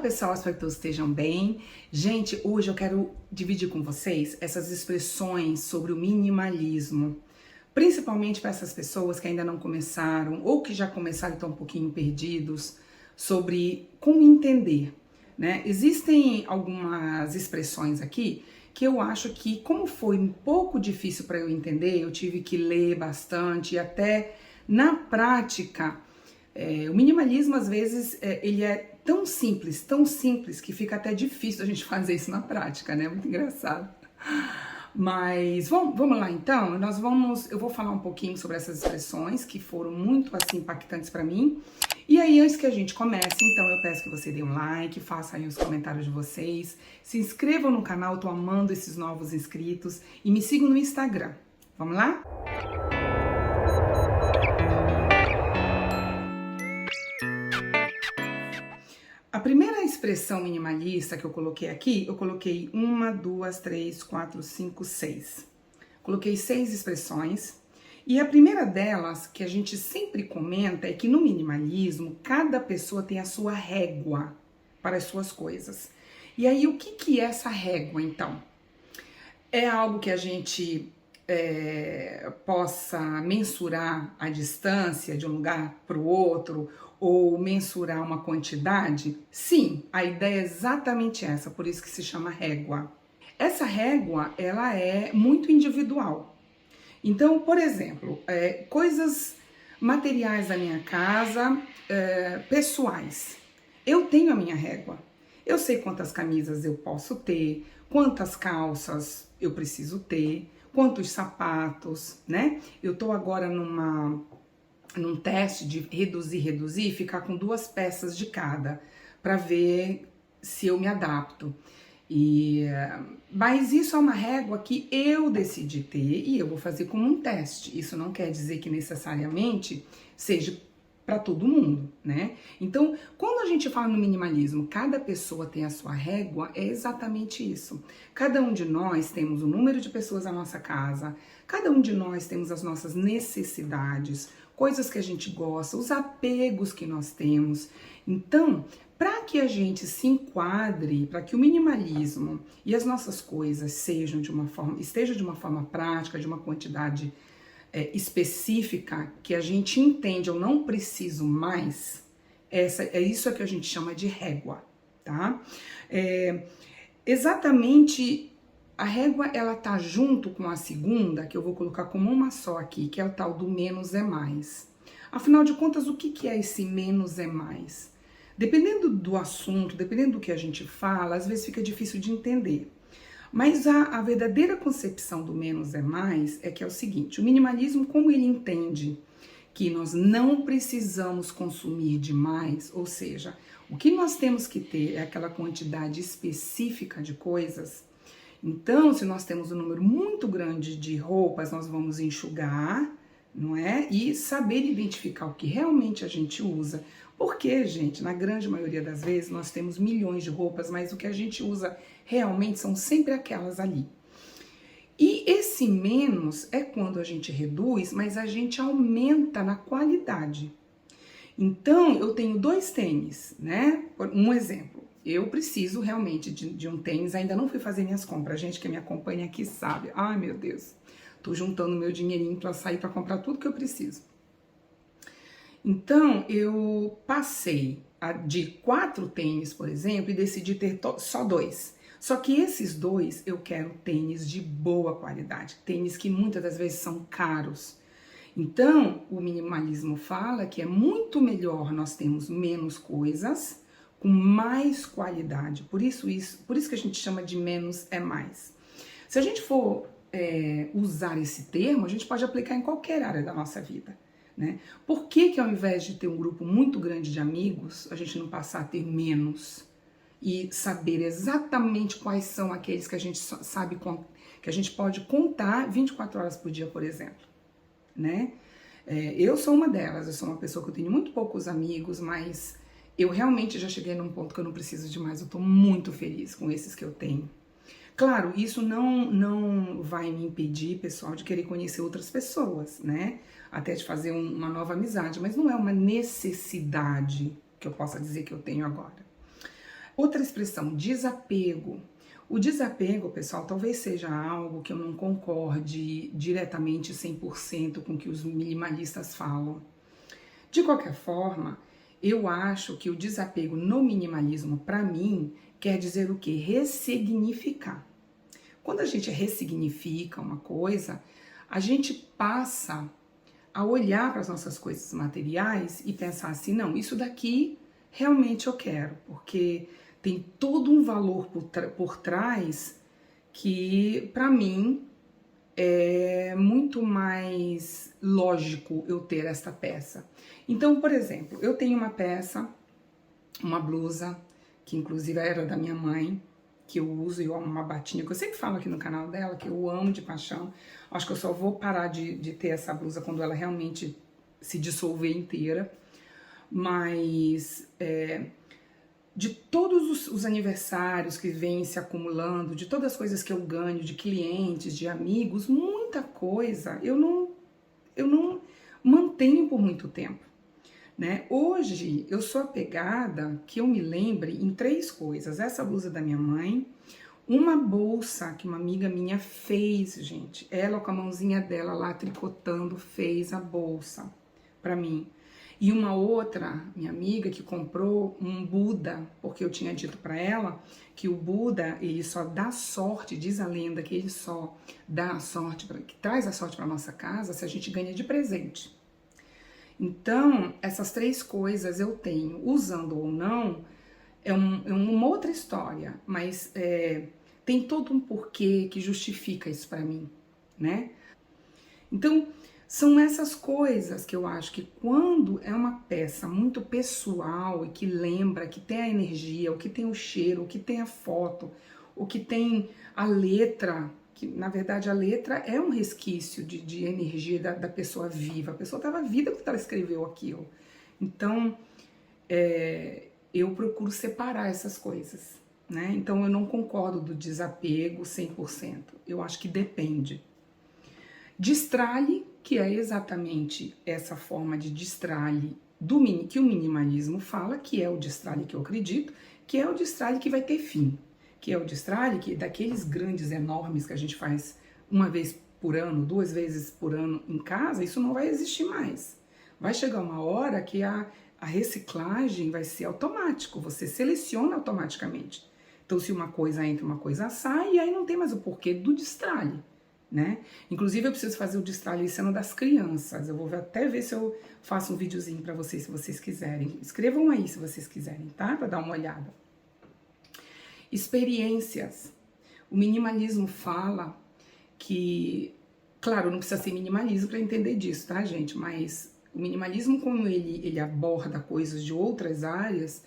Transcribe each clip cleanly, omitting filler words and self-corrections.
pessoal, espero que todos estejam bem. Gente, hoje eu quero dividir com vocês essas expressões sobre o minimalismo, principalmente para essas pessoas que ainda não começaram ou que já começaram e estão um pouquinho perdidos sobre como entender, né? Existem algumas expressões aqui que eu acho que, como foi um pouco difícil para eu entender, eu tive que ler bastante e até na prática, o minimalismo às vezes ele é tão simples que fica até difícil a gente fazer isso na prática, né? Muito engraçado. Mas vamos lá então, eu vou falar um pouquinho sobre essas expressões que foram muito assim impactantes para mim. E aí, antes que a gente comece, então eu peço que você dê um like, faça aí os comentários de vocês, se inscrevam no canal, eu tô amando esses novos inscritos e me sigam no Instagram. Vamos lá? A primeira expressão minimalista que eu coloquei aqui, eu coloquei 1, 2, 3, 4, 5, 6. Coloquei 6 expressões. E a primeira delas, que a gente sempre comenta, é que no minimalismo, cada pessoa tem a sua régua para as suas coisas. E aí, o que é essa régua, então? É algo que a gente possa mensurar a distância de um lugar para o outro ou mensurar uma quantidade? Sim, a ideia é exatamente essa, por isso que se chama régua. Essa régua, ela é muito individual. Então, por exemplo, coisas materiais da minha casa, pessoais. Eu tenho a minha régua. Eu sei quantas camisas eu posso ter, quantas calças eu preciso ter, quantos sapatos, né? Eu tô agora num teste de reduzir, ficar com 2 peças de cada, para ver se eu me adapto. Mas isso é uma régua que eu decidi ter e eu vou fazer como um teste. Isso não quer dizer que necessariamente seja para todo mundo, né? Então, quando a gente fala no minimalismo, cada pessoa tem a sua régua, é exatamente isso. Cada um de nós temos o número de pessoas na nossa casa, cada um de nós temos as nossas necessidades, coisas que a gente gosta, os apegos que nós temos. Então, para que a gente se enquadre, para que o minimalismo e as nossas coisas estejam de uma forma prática, de uma quantidade específica, que a gente entende, eu não preciso mais, é isso que a gente chama de régua, tá? Exatamente, a régua, ela tá junto com a segunda, que eu vou colocar como uma só aqui, que é o tal do menos é mais. Afinal de contas, o que é esse menos é mais? Dependendo do assunto, dependendo do que a gente fala, às vezes fica difícil de entender. Mas a verdadeira concepção do menos é mais é que é o seguinte: o minimalismo, como ele entende que nós não precisamos consumir demais, ou seja, o que nós temos que ter é aquela quantidade específica de coisas. Então, se nós temos um número muito grande de roupas, nós vamos enxugar, não é? E saber identificar o que realmente a gente usa. Porque, gente, na grande maioria das vezes nós temos milhões de roupas, mas o que a gente usa realmente são sempre aquelas ali. E esse menos é quando a gente reduz, mas a gente aumenta na qualidade. Então, eu tenho 2 tênis, né? Um exemplo. Eu preciso realmente de um tênis, ainda não fui fazer minhas compras. Gente que me acompanha aqui sabe. Ai, meu Deus. Tô juntando meu dinheirinho para sair para comprar tudo que eu preciso. Então, eu passei de 4 tênis, por exemplo, e decidi ter só 2. Só que esses 2 eu quero tênis de boa qualidade, tênis que muitas das vezes são caros. Então, o minimalismo fala que é muito melhor nós termos menos coisas com mais qualidade. Por isso que a gente chama de menos é mais. Se a gente for usar esse termo, a gente pode aplicar em qualquer área da nossa vida. Né? Por que ao invés de ter um grupo muito grande de amigos, a gente não passar a ter menos e saber exatamente quais são aqueles que a gente sabe, que a gente pode contar 24 horas por dia, por exemplo, né? Eu sou uma delas, eu sou uma pessoa que eu tenho muito poucos amigos, mas eu realmente já cheguei num ponto que eu não preciso de mais, eu tô muito feliz com esses que eu tenho. Claro, isso não vai me impedir, pessoal, de querer conhecer outras pessoas, né? Até de fazer uma nova amizade, mas não é uma necessidade que eu possa dizer que eu tenho agora. Outra expressão, desapego. O desapego, pessoal, talvez seja algo que eu não concorde diretamente 100% com o que os minimalistas falam. De qualquer forma, eu acho que o desapego no minimalismo, para mim, quer dizer o quê? Ressignificar. Quando a gente ressignifica uma coisa, a gente passa a olhar para as nossas coisas materiais e pensar assim, não, isso daqui realmente eu quero, porque tem todo um valor por trás que, para mim, é muito mais lógico eu ter esta peça. Então, por exemplo, eu tenho uma peça, uma blusa, que inclusive era da minha mãe, que eu uso, e eu amo uma batinha, que eu sempre falo aqui no canal dela, que eu amo de paixão. Acho que eu só vou parar de ter essa blusa quando ela realmente se dissolver inteira. Mas de todos os aniversários que vêm se acumulando, de todas as coisas que eu ganho, de clientes, de amigos, muita coisa eu não mantenho por muito tempo. Né? Hoje eu sou apegada, que eu me lembre, em 3 coisas. Essa blusa da minha mãe, uma bolsa que uma amiga minha fez, gente. Ela com a mãozinha dela lá tricotando fez a bolsa pra mim. E uma outra, minha amiga, que comprou um Buda, porque eu tinha dito pra ela que o Buda, ele só dá sorte, diz a lenda que ele só dá a sorte, que traz a sorte pra nossa casa se a gente ganha de presente. Então, essas 3 coisas eu tenho, usando ou não, é uma outra história, mas tem todo um porquê que justifica isso para mim, né? Então, são essas coisas que eu acho que quando é uma peça muito pessoal e que lembra, que tem a energia, o que tem o cheiro, o que tem a foto, o que tem a letra, que na verdade a letra é um resquício de energia da pessoa viva. A pessoa estava viva quando ela escreveu aquilo. Então, eu procuro separar essas coisas, né? Então, eu não concordo do desapego 100%. Eu acho que depende. Destralhe, que é exatamente essa forma de destralhe que o minimalismo fala, que é o destralhe que eu acredito, que é o destralhe que vai ter fim. Que é o destralhe que daqueles grandes, enormes que a gente faz uma vez por ano, 2 vezes por ano em casa, isso não vai existir mais. Vai chegar uma hora que a reciclagem vai ser automático, você seleciona automaticamente. Então, se uma coisa entra, uma coisa sai, e aí não tem mais o porquê do destralhe, né? Inclusive, eu preciso fazer o destralhe cena das crianças. Eu vou até ver se eu faço um videozinho para vocês, se vocês quiserem. Escrevam aí se vocês quiserem, tá? Para dar uma olhada. Experiências. O minimalismo fala que, claro, não precisa ser minimalismo para entender disso, tá, gente? Mas o minimalismo, como ele aborda coisas de outras áreas,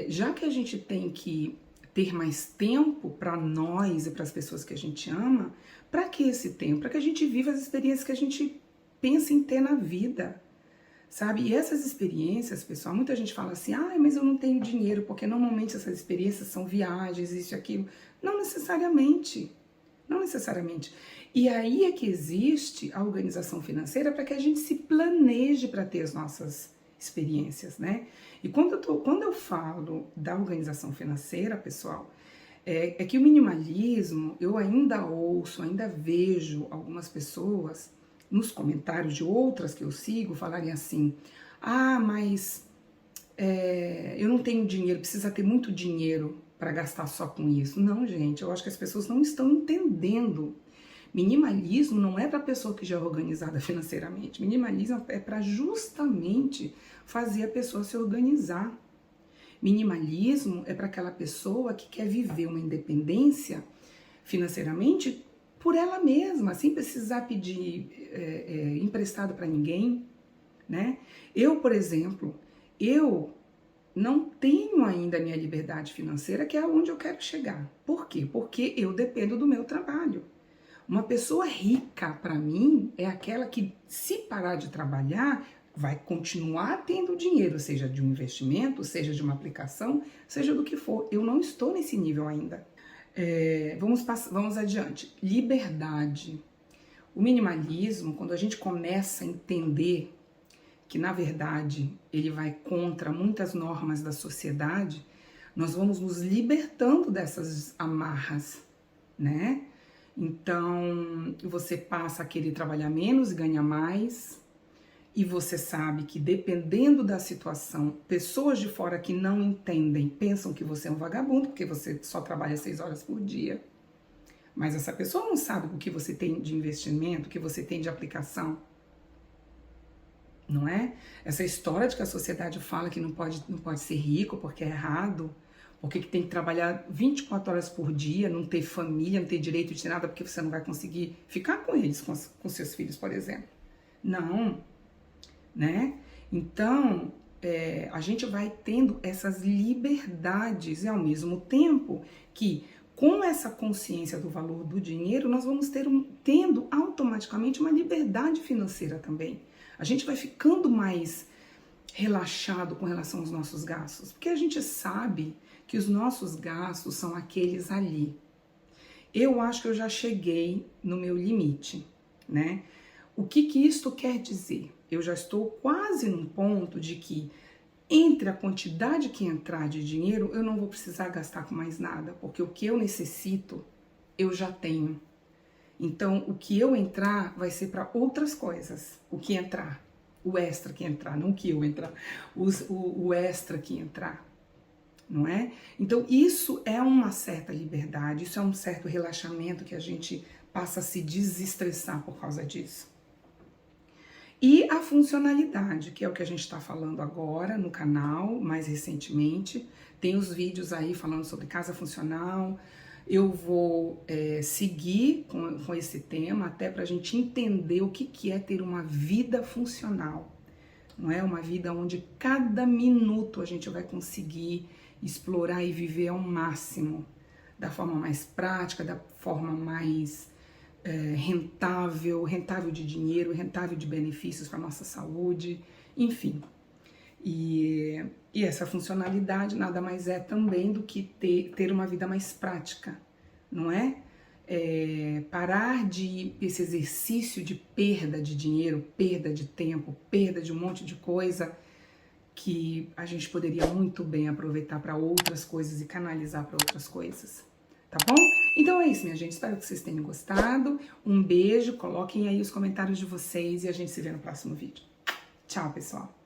já que a gente tem que ter mais tempo para nós e para as pessoas que a gente ama, para que esse tempo? Para que a gente viva as experiências que a gente pensa em ter na vida, sabe? E essas experiências, pessoal, muita gente fala assim, mas eu não tenho dinheiro, porque normalmente essas experiências são viagens, isso e aquilo. Não necessariamente, não necessariamente. E aí é que existe a organização financeira para que a gente se planeje para ter as nossas experiências, né? E quando eu falo da organização financeira, pessoal, é que o minimalismo, eu ainda ouço, ainda vejo algumas pessoas nos comentários de outras que eu sigo falarem assim, mas eu não tenho dinheiro, precisa ter muito dinheiro para gastar só com isso. Não, gente, eu acho que as pessoas não estão entendendo. Minimalismo não é para a pessoa que já é organizada financeiramente. Minimalismo é para justamente fazer a pessoa se organizar. Minimalismo é para aquela pessoa que quer viver uma independência financeiramente por ela mesma, sem precisar pedir emprestado para ninguém, né? Eu, por exemplo, eu não tenho ainda a minha liberdade financeira, que é onde eu quero chegar. Por quê? Porque eu dependo do meu trabalho. Uma pessoa rica, para mim, é aquela que, se parar de trabalhar, vai continuar tendo dinheiro, seja de um investimento, seja de uma aplicação, seja do que for. Eu não estou nesse nível ainda. Vamos adiante. Liberdade. O minimalismo, quando a gente começa a entender que, na verdade, ele vai contra muitas normas da sociedade, Nós vamos nos libertando dessas amarras, né? Então, você passa a querer trabalhar menos e ganhar mais, e você sabe que dependendo da situação, pessoas de fora que não entendem, pensam que você é um vagabundo, porque você só trabalha 6 horas por dia. Mas essa pessoa não sabe o que você tem de investimento, o que você tem de aplicação. Não é? Essa história de que a sociedade fala que não pode ser rico porque é errado, porque que tem que trabalhar 24 horas por dia, não ter família, não ter direito de nada, porque você não vai conseguir ficar com eles, com seus filhos, por exemplo. Não, né? Então, a gente vai tendo essas liberdades e ao mesmo tempo que com essa consciência do valor do dinheiro, nós vamos tendo automaticamente uma liberdade financeira também. A gente vai ficando mais relaxado com relação aos nossos gastos, porque a gente sabe que os nossos gastos são aqueles ali. Eu acho que eu já cheguei no meu limite, né? O que isto quer dizer? Eu já estou quase num ponto de que entre a quantidade que entrar de dinheiro, eu não vou precisar gastar com mais nada, porque o que eu necessito, eu já tenho. Então, o que eu entrar vai ser para outras coisas. O que entrar, o extra que entrar, não o que eu entrar, o extra que entrar, não é? Então, isso é uma certa liberdade, isso é um certo relaxamento que a gente passa a se desestressar por causa disso. E a funcionalidade, que é o que a gente está falando agora no canal, mais recentemente. Tem os vídeos aí falando sobre casa funcional. Eu vou seguir com esse tema até para a gente entender o que é ter uma vida funcional. Não é uma vida onde cada minuto a gente vai conseguir explorar e viver ao máximo, da forma mais prática, da forma mais rentável de dinheiro, rentável de benefícios para a nossa saúde, enfim. E essa funcionalidade nada mais é também do que ter uma vida mais prática, não é? Parar de esse exercício de perda de dinheiro, perda de tempo, perda de um monte de coisa que a gente poderia muito bem aproveitar para outras coisas e canalizar para outras coisas. Tá bom? Então é isso, minha gente. Espero que vocês tenham gostado. Um beijo, coloquem aí os comentários de vocês e a gente se vê no próximo vídeo. Tchau, pessoal!